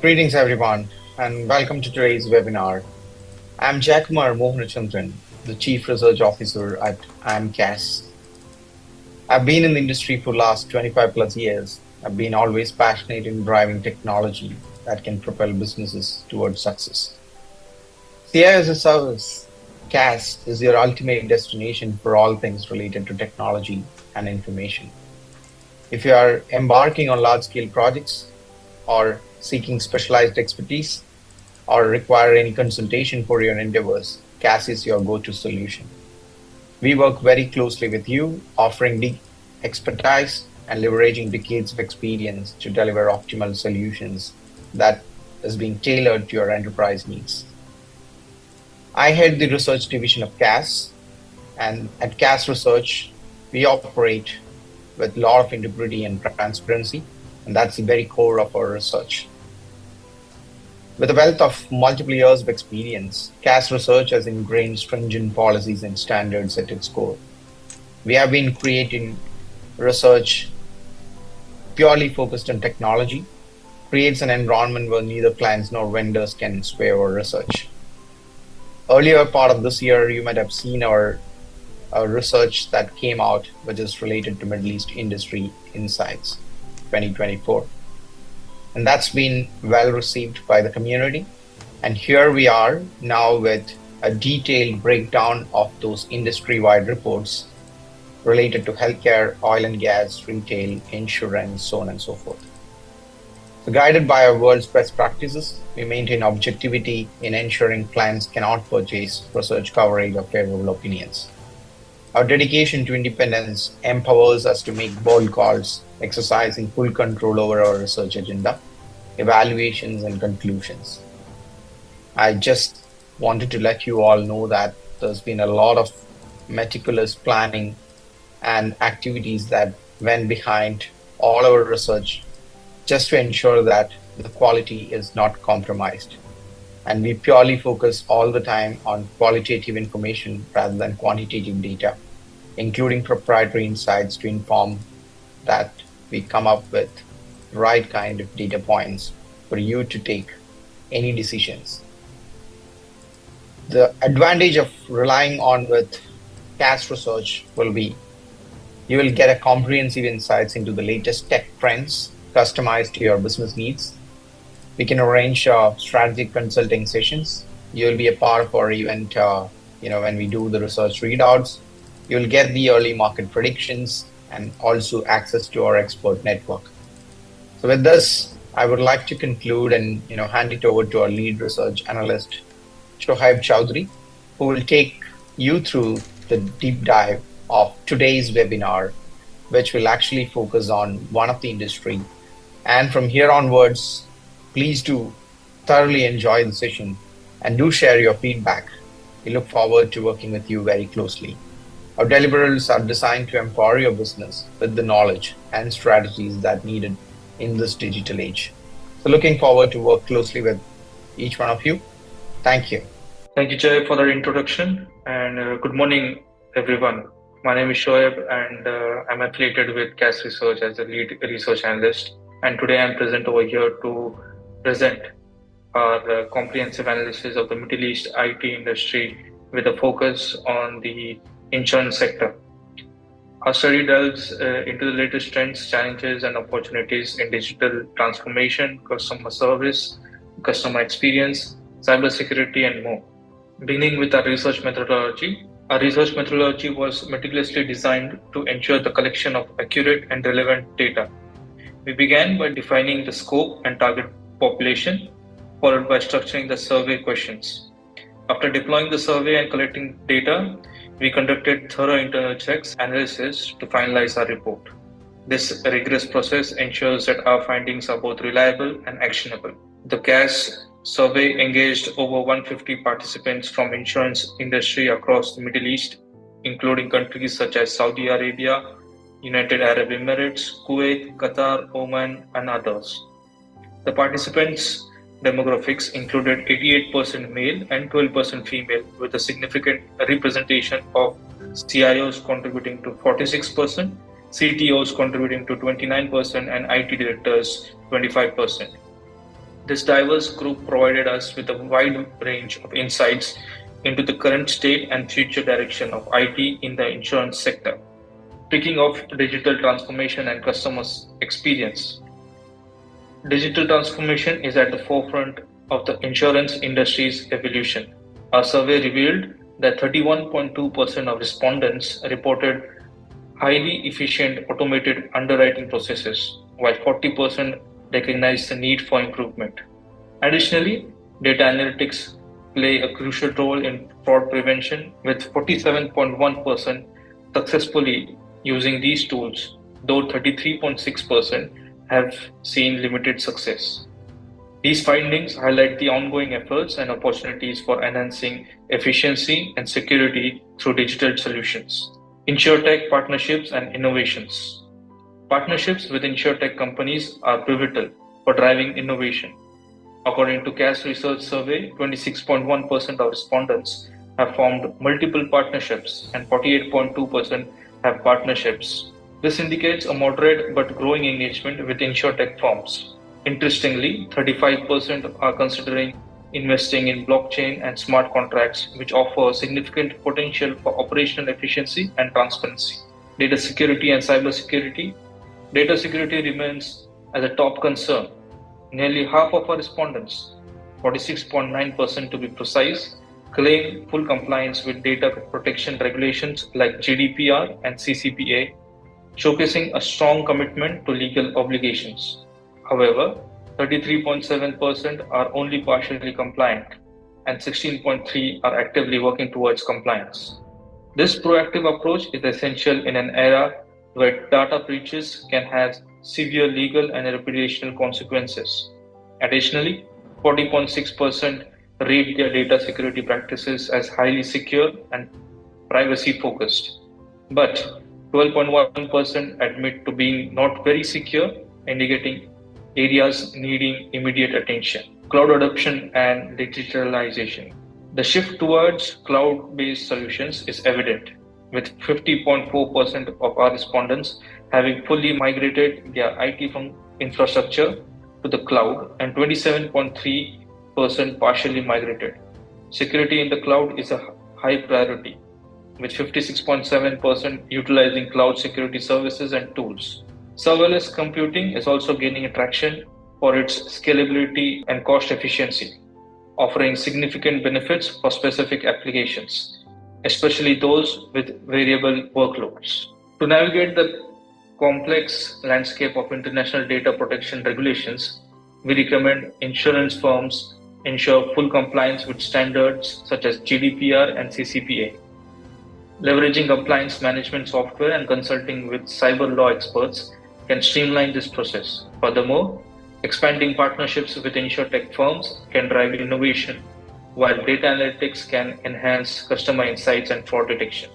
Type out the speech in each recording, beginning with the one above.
Greetings, everyone, and welcome to today's webinar. I'm Jakumar Mohanachandran, the Chief Research Officer at IMCAS. I've been in the industry for the last 25 plus years. I've been always passionate in driving technology that can propel businesses towards success. CI as a Service, CAS, is your ultimate destination for all things related to technology and information. If you are embarking on large-scale projects or seeking specialized expertise, or require any consultation for your endeavors, CAS is your go-to solution. We work very closely with you, offering deep expertise and leveraging decades of experience to deliver optimal solutions that is being tailored to your enterprise needs. I head the research division of CAS, and at CAS Research, we operate with a lot of integrity and transparency, and that's the very core of our research. With a wealth of multiple years of experience, CAS Research has ingrained stringent policies and standards at its core. We have been creating research purely focused on technology, creates an environment where neither clients nor vendors can sway our research. Earlier part of this year, you might have seen our research that came out, which is related to Middle East Industry Insights 2024. And that's been well received by the community. And here we are now with a detailed breakdown of those industry-wide reports related to healthcare, oil and gas, retail, insurance, so on and so forth. So guided by our world's best practices, we maintain objectivity in ensuring clients cannot purchase research coverage or favorable opinions. Our dedication to independence empowers us to make bold calls, exercising full control over our research agenda, evaluations, and conclusions. I just wanted to let you all know that there's been a lot of meticulous planning and activities that went behind all our research just to ensure that the quality is not compromised. And we purely focus all the time on qualitative information rather than quantitative data, including proprietary insights to inform that we come up with the right kind of data points for you to take any decisions. The advantage of relying on with CAS research will be you will get a comprehensive insights into the latest tech trends customized to your business needs. We can arrange strategic consulting sessions. You will be a part of our event when we do the research readouts. You'll get the early market predictions and also access to our expert network. So with this, I would like to conclude and hand it over to our lead research analyst, Shoaib Chowdhury, who will take you through the deep dive of today's webinar, which will actually focus on one of the industry. And from here onwards, please do thoroughly enjoy the session and do share your feedback. We look forward to working with you very closely. Our deliverables are designed to empower your business with the knowledge and strategies that needed in this digital age. So looking forward to work closely with each one of you. Thank you. Thank you, Jay, for the introduction, and good morning, everyone. My name is Shoaib, and I'm affiliated with CAS Research as a lead research analyst. And today I'm present over here to present our comprehensive analysis of the Middle East IT industry with a focus on the insurance sector. Our study delves into the latest trends, challenges, and opportunities in digital transformation, customer service, customer experience, cybersecurity, and more. Beginning with our research methodology, our research methodology was meticulously designed to ensure the collection of accurate and relevant data. We began by defining the scope and target population, followed by structuring the survey questions. After deploying the survey and collecting data, we conducted thorough internal checks analysis to finalize our report. This rigorous process ensures that our findings are both reliable and actionable. The CAS survey engaged over 150 participants from insurance industry across the Middle East, including countries such as Saudi Arabia, United Arab Emirates, Kuwait, Qatar, Oman, and others. The participants' demographics included 88% male and 12% female, with a significant representation of CIOs contributing to 46%, CTOs contributing to 29%, and IT directors 25%. This diverse group provided us with a wide range of insights into the current state and future direction of IT in the insurance sector. Speaking of digital transformation and customer experience, digital transformation is at the forefront of the insurance industry's evolution. Our survey revealed that 31.2% of respondents reported highly efficient automated underwriting processes, while 40% recognized the need for improvement. Additionally, data analytics play a crucial role in fraud prevention, with 47.1% successfully using these tools, though 33.6% have seen limited success. These findings highlight the ongoing efforts and opportunities for enhancing efficiency and security through digital solutions. InsurTech partnerships and innovations. Partnerships with InsurTech companies are pivotal for driving innovation. According to CAS Research Survey, 26.1% of respondents have formed multiple partnerships and 48.2% have partnerships. This indicates a moderate but growing engagement with InsurTech firms. Interestingly, 35% are considering investing in blockchain and smart contracts, which offer significant potential for operational efficiency and transparency. Data security and cybersecurity. Data security remains as a top concern. Nearly half of our respondents, 46.9% to be precise, claim full compliance with data protection regulations like GDPR and CCPA, showcasing a strong commitment to legal obligations. However, 33.7% are only partially compliant, and 16.3% are actively working towards compliance. This proactive approach is essential in an era where data breaches can have severe legal and reputational consequences. Additionally, 40.6% rate their data security practices as highly secure and privacy focused, but 12.1% admit to being not very secure, indicating areas needing immediate attention. Cloud adoption and digitalization. The shift towards cloud based solutions is evident, with 50.4% of our respondents having fully migrated their IT infrastructure to the cloud and 27.3% partially migrated. Security in the cloud is a high priority, with 56.7% utilizing cloud security services and tools. Serverless computing is also gaining traction for its scalability and cost efficiency, offering significant benefits for specific applications, especially those with variable workloads. To navigate the complex landscape of international data protection regulations, we recommend insurance firms ensure full compliance with standards such as GDPR and CCPA. Leveraging compliance management software and consulting with cyber law experts can streamline this process. Furthermore, expanding partnerships with insurtech firms can drive innovation, while data analytics can enhance customer insights and fraud detection.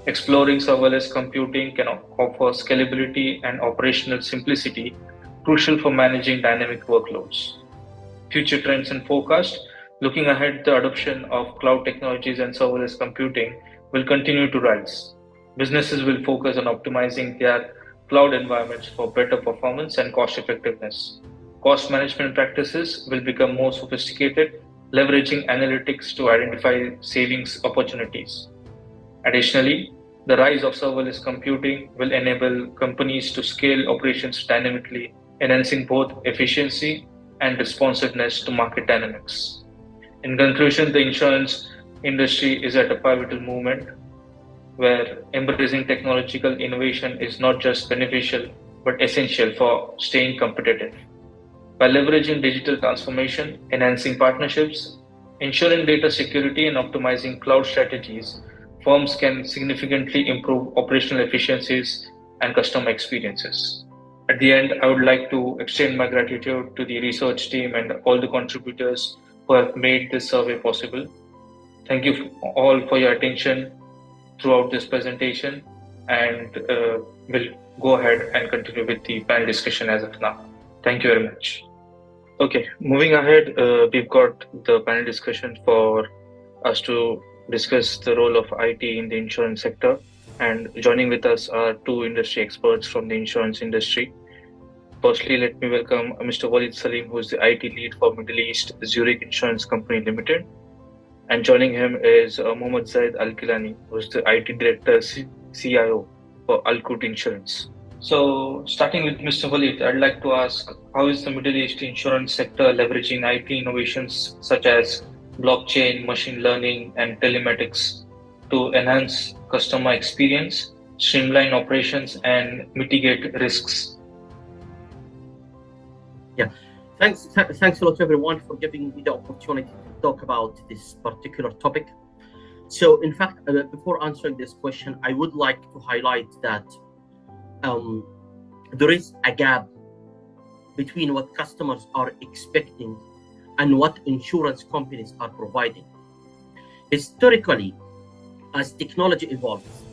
Exploring serverless computing can offer scalability and operational simplicity, crucial for managing dynamic workloads. Future trends and forecast. Looking ahead, the adoption of cloud technologies and serverless computing will continue to rise. Businesses will focus on optimizing their cloud environments for better performance and cost effectiveness. Cost management practices will become more sophisticated, leveraging analytics to identify savings opportunities. Additionally, the rise of serverless computing will enable companies to scale operations dynamically, enhancing both efficiency and responsiveness to market dynamics. In conclusion, the insurance industry is at a pivotal moment where embracing technological innovation is not just beneficial but essential for staying competitive. By leveraging digital transformation, enhancing partnerships, ensuring data security, and optimizing cloud strategies, firms can significantly improve operational efficiencies and customer experiences. At the end, I would like to extend my gratitude to the research team and all the contributors who have made this survey possible. Thank you all for your attention throughout this presentation, and we'll go ahead and continue with the panel discussion as of now. Thank you very much. Okay, moving ahead, we've got the panel discussion for us to discuss the role of IT in the insurance sector. And joining with us are two industry experts from the insurance industry. Firstly, let me welcome Mr. Walid Salim, who is the IT lead for Middle East Zurich Insurance Company Limited. And joining him is Mohammad Zaid Al Kilani, who is the IT director, CIO for Al Qut Insurance. So, starting with Mr. Walid, I'd like to ask how is the Middle East insurance sector leveraging IT innovations such as blockchain, machine learning, and telematics to enhance customer experience, streamline operations, and mitigate risks? Yeah, thanks a lot, everyone, for giving me the opportunity to talk about this particular topic. So, in fact, before answering this question, I would like to highlight that there is a gap between what customers are expecting and what insurance companies are providing. Historically, as technology evolves,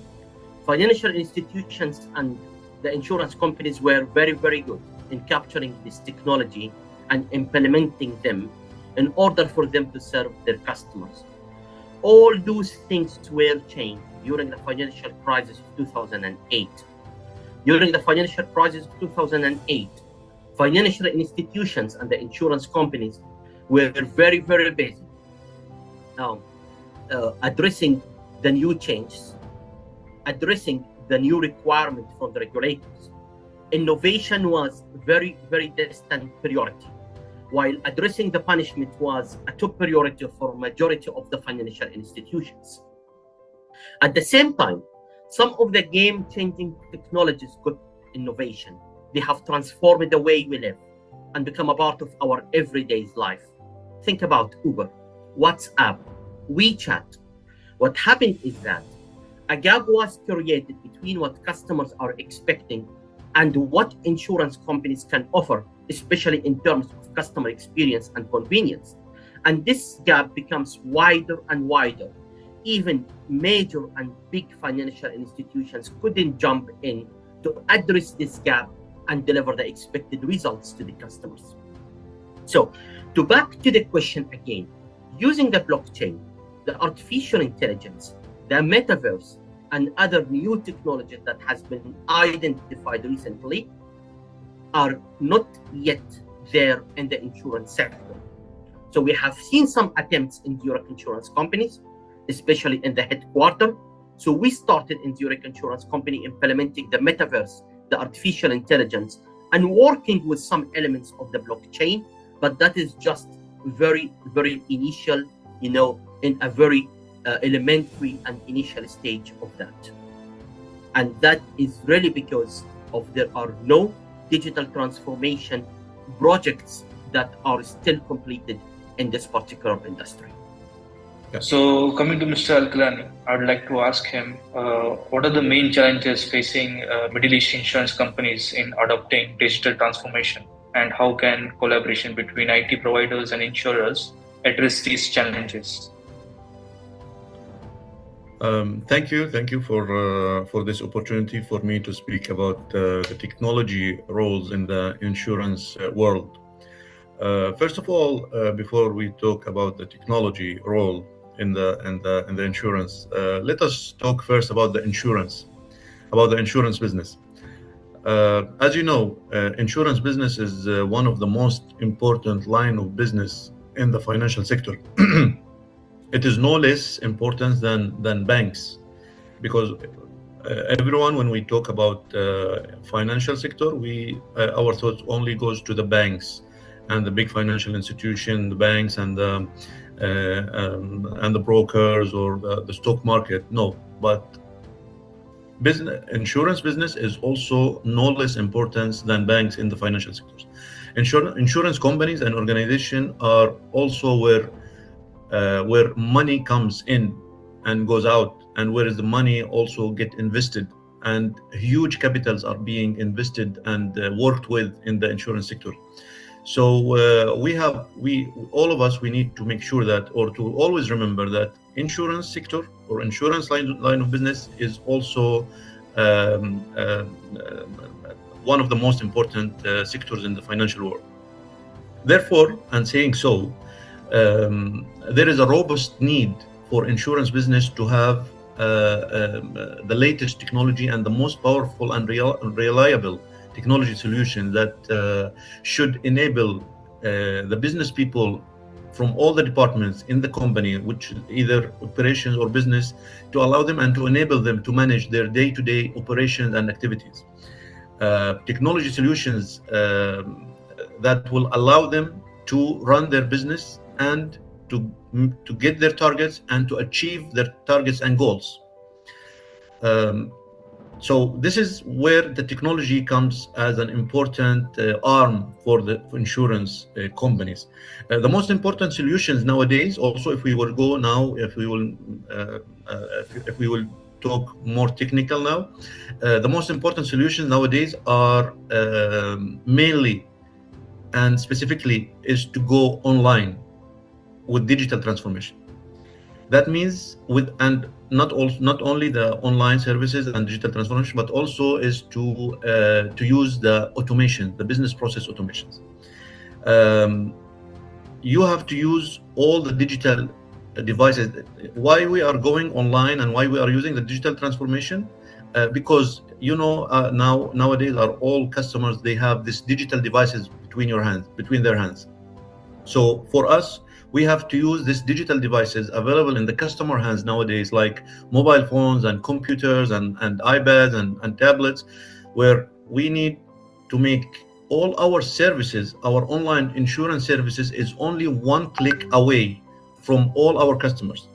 financial institutions and the insurance companies were very, very good in capturing this technology and implementing them in order for them to serve their customers. All those things were changed during the financial crisis of 2008. During the financial crisis of 2008, financial institutions and the insurance companies were very, very busy addressing the new changes, addressing the new requirement from the regulators. Innovation was very, very distant priority, while addressing the punishment was a top priority for majority of the financial institutions. At the same time, some of the game-changing technologies got innovation. They have transformed the way we live and become a part of our everyday life. Think about Uber, WhatsApp, WeChat. What happened is that a gap was created between what customers are expecting and what insurance companies can offer, especially in terms of customer experience and convenience. And this gap becomes wider and wider. Even major and big financial institutions couldn't jump in to address this gap and deliver the expected results to the customers. So, to back to the question again, using the blockchain, the artificial intelligence, the metaverse, and other new technologies that has been identified recently are not yet there in the insurance sector. So we have seen some attempts in Zurich insurance companies, especially in the headquarters. So we started in Zurich insurance company implementing the metaverse, the artificial intelligence, and working with some elements of the blockchain, but that is just very, very initial, in a very elementary and initial stage of that. And that is really because of there are no digital transformation projects that are still completed in this particular industry. So, coming to Mr. Al-Kalani, I'd like to ask him, what are the main challenges facing Middle East insurance companies in adopting digital transformation, and how can collaboration between IT providers and insurers address these challenges? Thank you for this opportunity for me to speak about the technology roles in the insurance world. First of all, before we talk about the technology role in the insurance, let us talk first about the insurance business. As you know, insurance business is one of the most important line of business in the financial sector. It is no less important than banks, because everyone, when we talk about financial sector, our thoughts only goes to the banks and the big financial institution, the banks and the brokers or the stock market. No, but insurance business is also no less important than banks in the financial sectors. Insurance companies and organizations are also where money comes in and goes out, and where is the money also get invested, and huge capitals are being invested and worked with in the insurance sector. So all of us, we need to make sure that, or to always remember that insurance sector or insurance line of business is also one of the most important sectors in the financial world. Therefore, and saying so, there is a robust need for insurance business to have the latest technology and the most powerful and reliable technology solution that should enable the business people from all the departments in the company, which either operations or business, to allow them and to enable them to manage their day-to-day operations and activities. Technology solutions that will allow them to run their business and to get their targets and to achieve their targets and goals. So this is where the technology comes as an important arm for the insurance companies. The most important solutions nowadays, also, if we will go now, if we will talk more technical now, the most important solutions nowadays are mainly and specifically is to go online with digital transformation. That means not only the online services and digital transformation, but also is to use the automation, the business process automations. You have to use all the digital devices. Why we are going online and why we are using the digital transformation? Because nowadays all customers, they have these digital devices between their hands. So for us, we have to use these digital devices available in the customer hands nowadays, like mobile phones and computers and iPads and tablets, where we need to make all our services, our online insurance services, is only one click away from all our customers.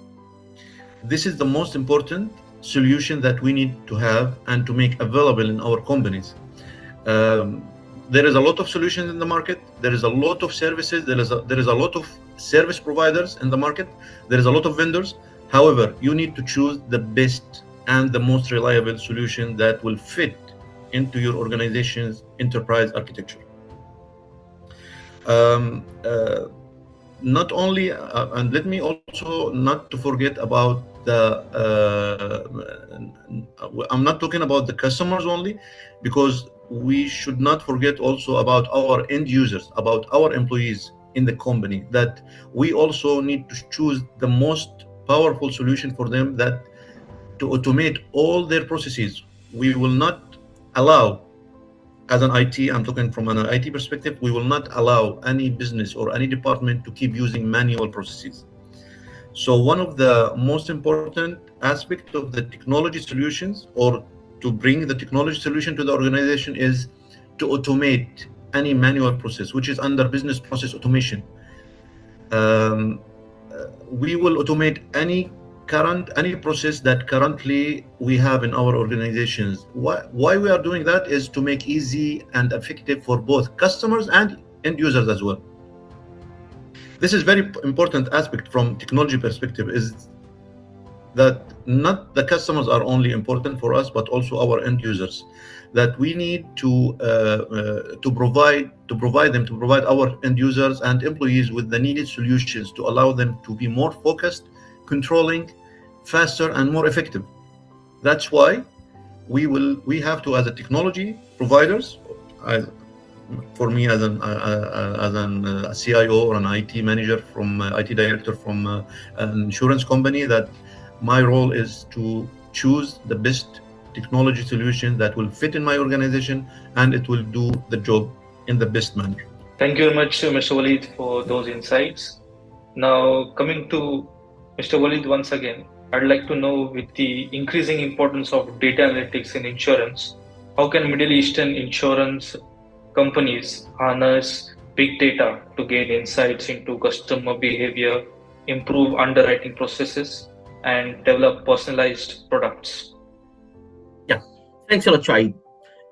This is the most important solution that we need to have and to make available in our companies. There is a lot of solutions in the market. There is a lot of services. There is a lot of service providers in the market. There is a lot of vendors. However, you need to choose the best and the most reliable solution that will fit into your organization's enterprise architecture. Not only, and let me also not to forget about I'm not talking about the customers only, because we should not forget also about our end users, about our employees in the company, that we also need to choose the most powerful solution for them, that to automate all their processes. We will not allow, as an IT, I'm talking from an IT perspective, we will not allow any business or any department to keep using manual processes. So one of the most important aspects of the technology solutions, or to bring the technology solution to the organization, is to automate any manual process, which is under business process automation. We will automate any process that currently we have in our organizations. Why we are doing that is to make easy and effective for both customers and end users as well. This is very important aspect from technology perspective, is that not the customers are only important for us, but also our end users, that we need to provide our end users and employees with the needed solutions to allow them to be more focused, controlling, faster, and more effective. That's why we have to, as a technology providers, for me as a CIO or an IT manager, from IT director from an insurance company, that my role is to choose the best technology solution that will fit in my organization and it will do the job in the best manner. Thank you very much, Mr. Walid, for those insights. Now, coming to Mr. Walid once again, I'd like to know, with the increasing importance of data analytics in insurance, how can Middle Eastern insurance companies harness big data to gain insights into customer behavior, improve underwriting processes, and develop personalized products? Yeah, thanks a lot, Shahid.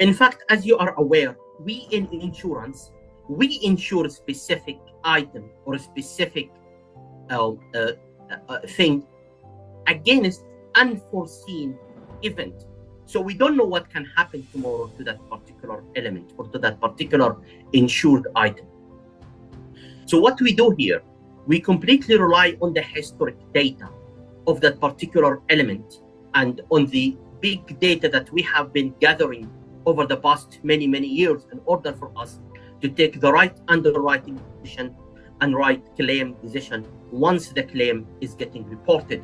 In fact, as you are aware, we in insurance, we insure a specific item or a specific thing against unforeseen event. So we don't know what can happen tomorrow to that particular element or to that particular insured item. So what we do here, we completely rely on the historic data of that particular element and on the big data that we have been gathering over the past many years, in order for us to take the right underwriting decision and right claim decision once the claim is getting reported.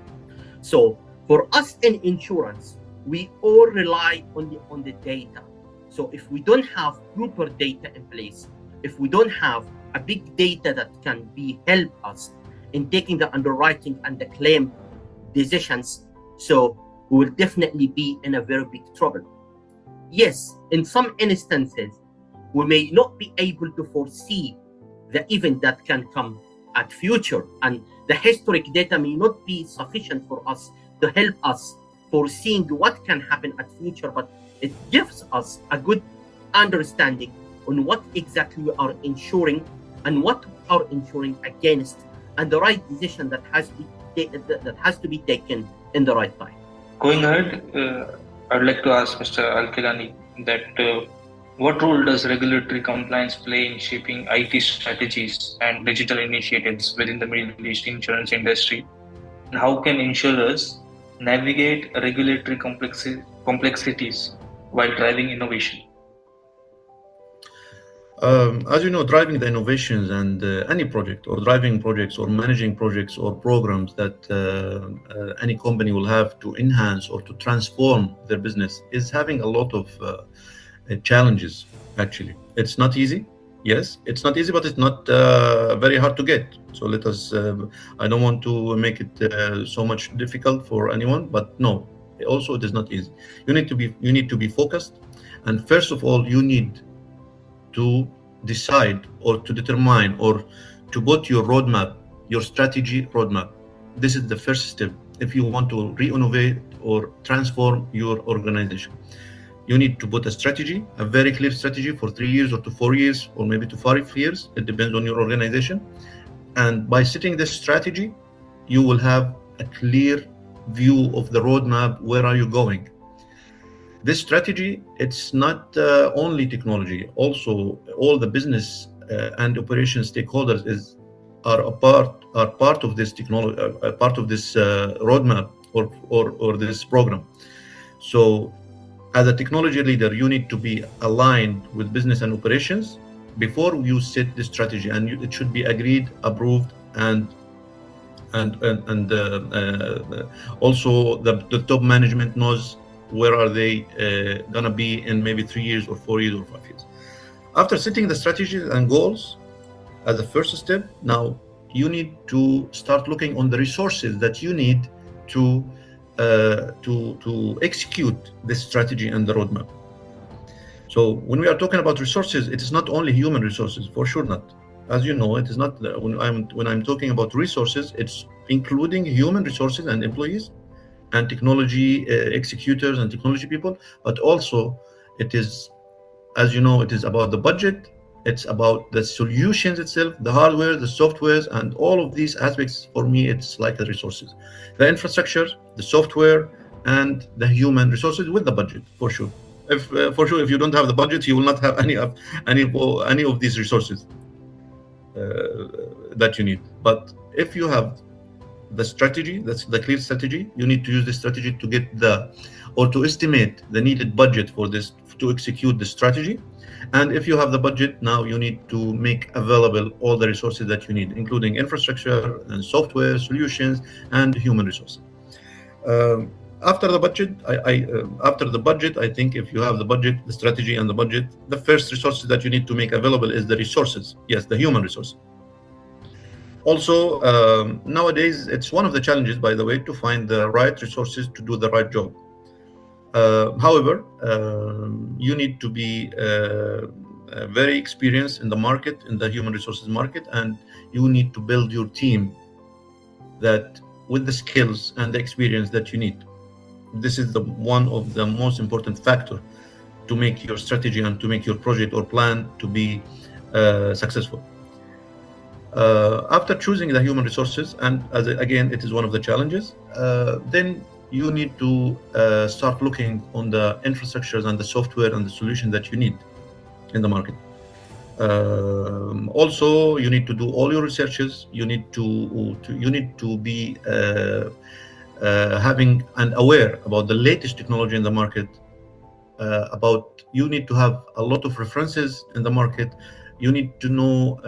So for us in insurance, we all rely on the data. So if we don't have proper data in place, if we don't have a big data that can help us in taking the underwriting and the claim decisions, so we will definitely be in a very big trouble. Yes, in some instances, we may not be able to foresee the event that can come at future, and the historic data may not be sufficient for us to help us foreseeing what can happen at future, but it gives us a good understanding on what exactly we are insuring and what we are insuring against, and the right decision that has to be taken in the right time. Going ahead, I'd like to ask Mr. Al-Kilani that what role does regulatory compliance play in shaping IT strategies and digital initiatives within the Middle East insurance industry? And how can insurers navigate regulatory complexities while driving innovation? As you know, driving the innovations and any project or driving projects or managing projects or programs that any company will have to enhance or to transform their business is having a lot of challenges. Actually, it's not easy. Yes, it's not easy, but it's not very hard to get. So let us. I don't want to make it so much difficult for anyone, but no. Also, it is not easy. You need to be focused, and first of all, you need to decide or to determine or to put your roadmap, your strategy roadmap. This is the first step if you want to re-innovate or transform your organization. You need to put a strategy, a very clear strategy for 3 years or to 4 years or maybe to 5 years. It depends on your organization. And by setting this strategy, you will have a clear view of the roadmap. Where are you going? This strategy, it's not only technology. Also, all the business and operation stakeholders are part of this technology, part of this roadmap or this program. So, as a technology leader, you need to be aligned with business and operations before you set the strategy, and it should be agreed, approved, and also the top management knows where are they gonna be in maybe 3 years or 4 years or 5 years. After setting the strategies and goals as a first step, now you need to start looking on the resources that you need to execute this strategy and the roadmap. So when we are talking about resources, it is not only human resources, for sure not. As you know, it is not when I'm talking about resources, it's including human resources and employees and technology executors and technology people, but also it is, as you know, it is about the budget, it's about the solutions itself, the hardware, the softwares, and all of these aspects. For me, it's like the resources, the infrastructure, the software, and the human resources with the budget, for sure. If you don't have the budget, you will not have any of these resources that you need. But if you have the strategy, that's the clear strategy, you need to use the strategy to get to estimate the needed budget for this, to execute the strategy. And if you have the budget, now you need to make available all the resources that you need, including infrastructure and software solutions and human resources. After the budget, I think if you have the budget, the strategy, and the budget, the first resources that you need to make available is the resources. Yes, the human resources. Also, nowadays, it's one of the challenges, by the way, to find the right resources to do the right job. However, you need to be very experienced in the market, in the human resources market, and you need to build your team that with the skills and the experience that you need. This is one of the most important factor to make your strategy and to make your project or plan to be successful. After choosing the human resources, and again, it is one of the challenges, then you need to start looking on the infrastructures and the software and the solution that you need in the market. Also, you need to do all your researches. You need to be having and aware about the latest technology in the market. You need to have a lot of references in the market. You need to know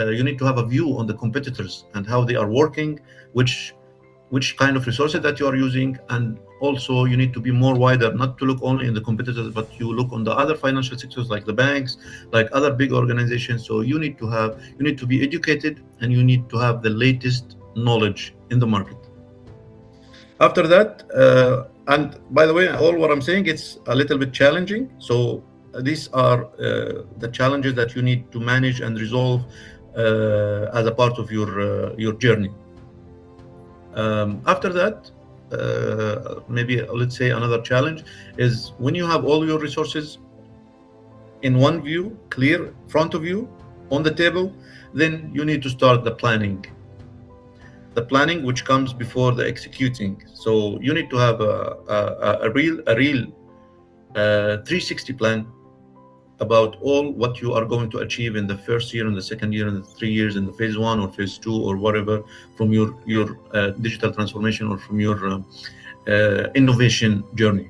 you need to have a view on the competitors and how they are working, which kind of resources that you are using, and also you need to be more wider, not to look only in the competitors, but you look on the other financial sectors like the banks, like other big organizations. So you need to be educated, and you need to have the latest knowledge in the market. After that, and by the way, all what I'm saying, it's a little bit challenging. So these are the challenges that you need to manage and resolve as a part of your journey. After that, maybe let's say another challenge is when you have all your resources in one view, clear front of you on the table, then you need to start the planning. The planning which comes before the executing. So you need to have a real 360 plan about all what you are going to achieve in the first year, in the second year, in the 3 years, in the phase one or phase two or whatever, from your digital transformation or from your innovation journey.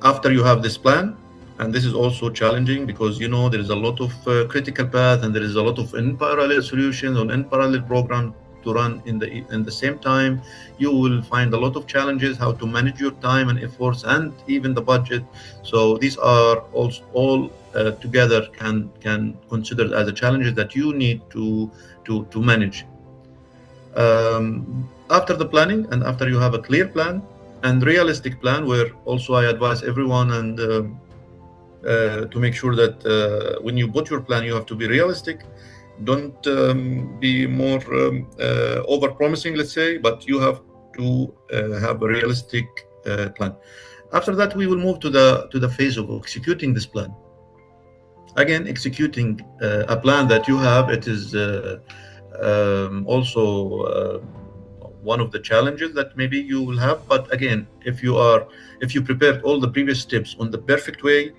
After you have this plan, and this is also challenging because there is a lot of critical path, and there is a lot of in parallel solutions or in parallel programs to run in the same time. You will find a lot of challenges how to manage your time and efforts and even the budget. So these are also all together can consider as a challenges that you need to manage. After the planning, and after you have a clear plan and realistic plan, where also I advise everyone and to make sure that when you put your plan, you have to be realistic. Don't be more over promising, let's say, but you have to have a realistic plan. After that, we will move to the phase of executing this plan. Again, executing a plan that you have, it is also one of the challenges that maybe you will have. But again, if you prepared all the previous steps on the perfect way,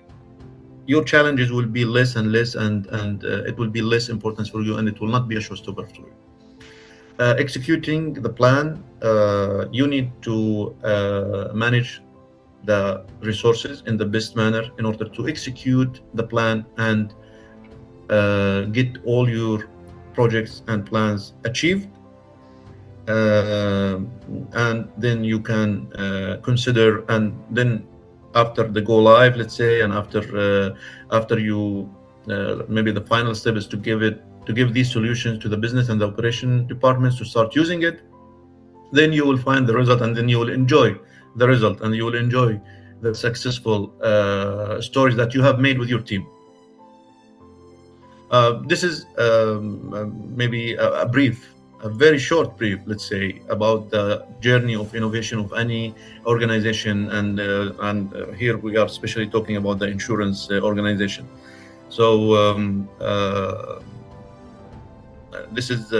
your challenges will be less and less, and it will be less importance for you, and it will not be a showstopper for you. Executing the plan, you need to manage the resources in the best manner in order to execute the plan and get all your projects and plans achieved. And then you can consider, and then after the go live, let's say, and after you maybe the final step is to give these solutions to the business and the operation departments to start using it. Then you will find the result, and then you will enjoy the result, and you will enjoy the successful stories that you have made with your team. This is maybe a very short brief, let's say, about the journey of innovation of any organization, and here we are especially talking about the insurance organization. So this is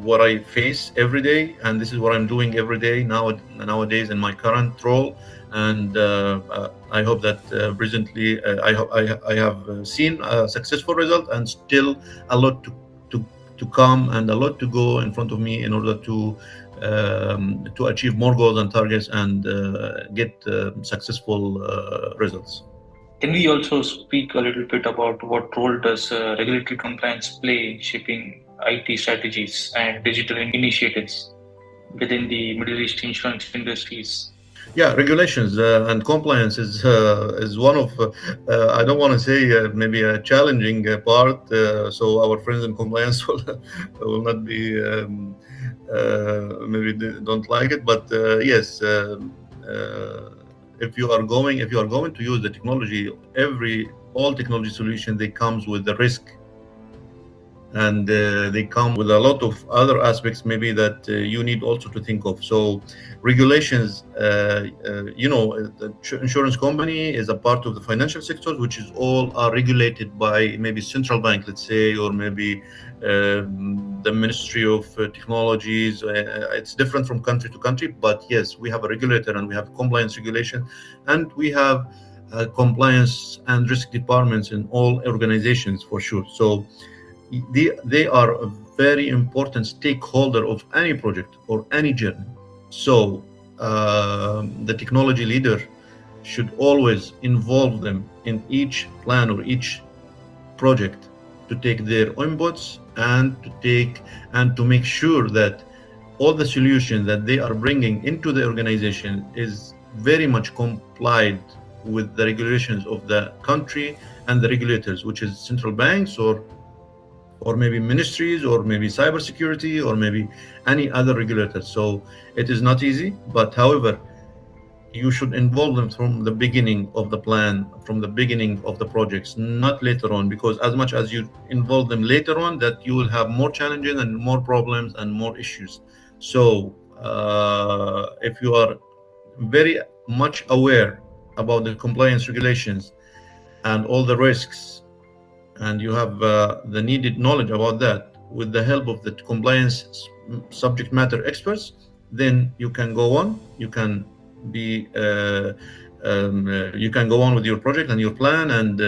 what I face every day, and this is what I'm doing every day nowadays in my current role. And I hope that presently I have seen a successful result, and still a lot to come and a lot to go in front of me in order to achieve more goals and targets and get successful results. Can we also speak a little bit about what role does regulatory compliance play in shaping IT strategies and digital initiatives within the Middle East insurance industries? Yeah, regulations and compliance is one of I don't want to say maybe a challenging part. So our friends in compliance will not be maybe they don't like it, but yes. If you are going to use the technology, all technology solution, they comes with the risk, and they come with a lot of other aspects maybe that you need also to think of. So regulations, the insurance company is a part of the financial sector, which is all are regulated by maybe central bank, let's say, or maybe the Ministry of Technologies. It's different from country to country, but yes, we have a regulator and we have compliance regulation, and we have compliance and risk departments in all organizations for sure. So they are a very important stakeholder of any project or any journey. So the technology leader should always involve them in each plan or each project to take their inputs and to make sure that all the solution that they are bringing into the organization is very much complied with the regulations of the country and the regulators, which is central banks or maybe ministries or maybe cybersecurity or maybe any other regulator. So it is not easy, but however, you should involve them from the beginning of the plan, from the beginning of the projects, not later on, because as much as you involve them later on, that you will have more challenges and more problems and more issues. So if you are very much aware about the compliance regulations and all the risks, and you have the needed knowledge about that with the help of the compliance subject matter experts, then you can go on. You can be you can go on with your project and your plan, and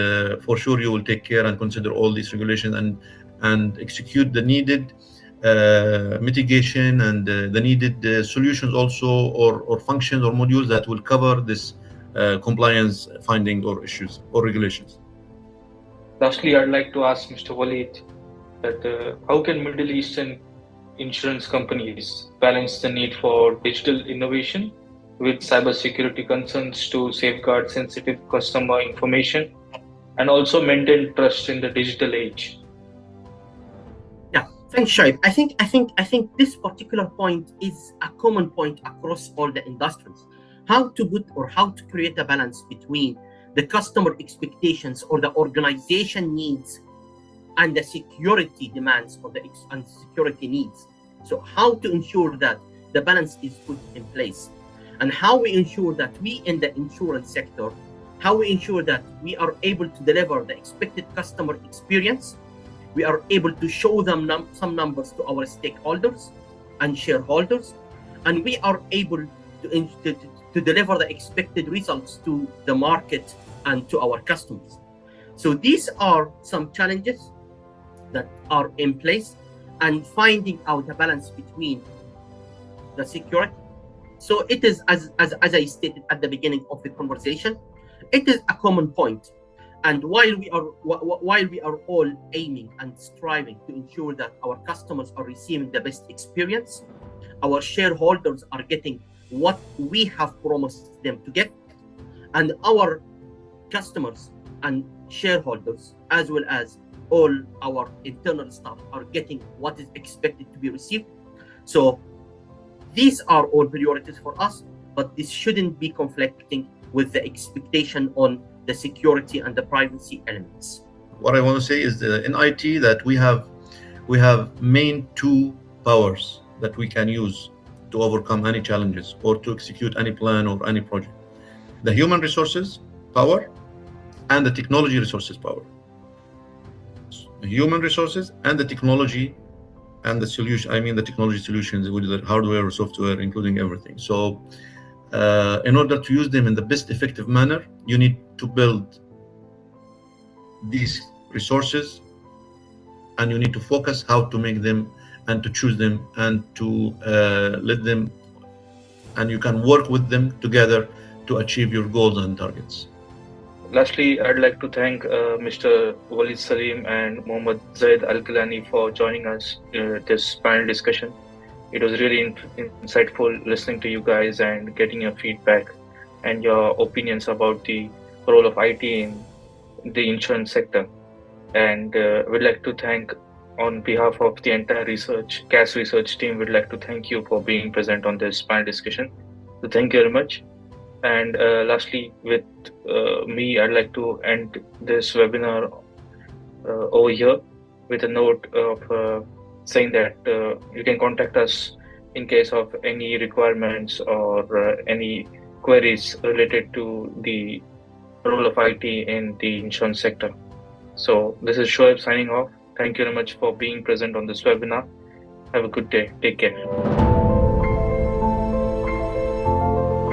for sure you will take care and consider all these regulations and execute the needed mitigation and the needed solutions also, or functions or modules that will cover this compliance finding or issues or regulations. Lastly, I'd like to ask Mr. Walid that how can Middle Eastern insurance companies balance the need for digital innovation with cybersecurity concerns to safeguard sensitive customer information and also maintain trust in the digital age? Yeah, thanks, Shaib. I think this particular point is a common point across all the industries. How to put or how to create a balance between the customer expectations or the organization needs and the security demands or and security needs. So how to ensure that the balance is put in place, and how we ensure that we in the insurance sector, how we ensure that we are able to deliver the expected customer experience, we are able to show them some numbers to our stakeholders and shareholders, and we are able to deliver the expected results to the market and to our customers. So these are some challenges that are in place, and finding out a balance between the security. So it is, as I stated at the beginning of the conversation, it is a common point. And while we are all aiming and striving to ensure that our customers are receiving the best experience, our shareholders are getting what we have promised them to get, and our customers and shareholders, as well as all our internal staff, are getting what is expected to be received. So these are all priorities for us, but this shouldn't be conflicting with the expectation on the security and the privacy elements. What I want to say is in IT that we have main two powers that we can use to overcome any challenges or to execute any plan or any project: the human resources power and the technology resources power. The human resources and the technology and the solution, I mean the technology solutions with the hardware or software, including everything. So in order to use them in the best effective manner, you need to build these resources, and you need to focus how to make them and to choose them and to let them, and you can work with them together to achieve your goals and targets. Lastly, I'd like to thank Mr. Walid Salim and Mohammad Zaid Al-Gilani for joining us this panel discussion. It was really insightful listening to you guys and getting your feedback and your opinions about the role of IT in the insurance sector. And we'd like to thank, on behalf of the entire CAS research team, we'd like to thank you for being present on this panel discussion. So thank you very much. And lastly, with me, I'd like to end this webinar over here with a note of saying that you can contact us in case of any requirements or any queries related to the role of IT in the insurance sector. So this is Shoaib signing off. Thank you very much for being present on this webinar. Have a good day. Take care.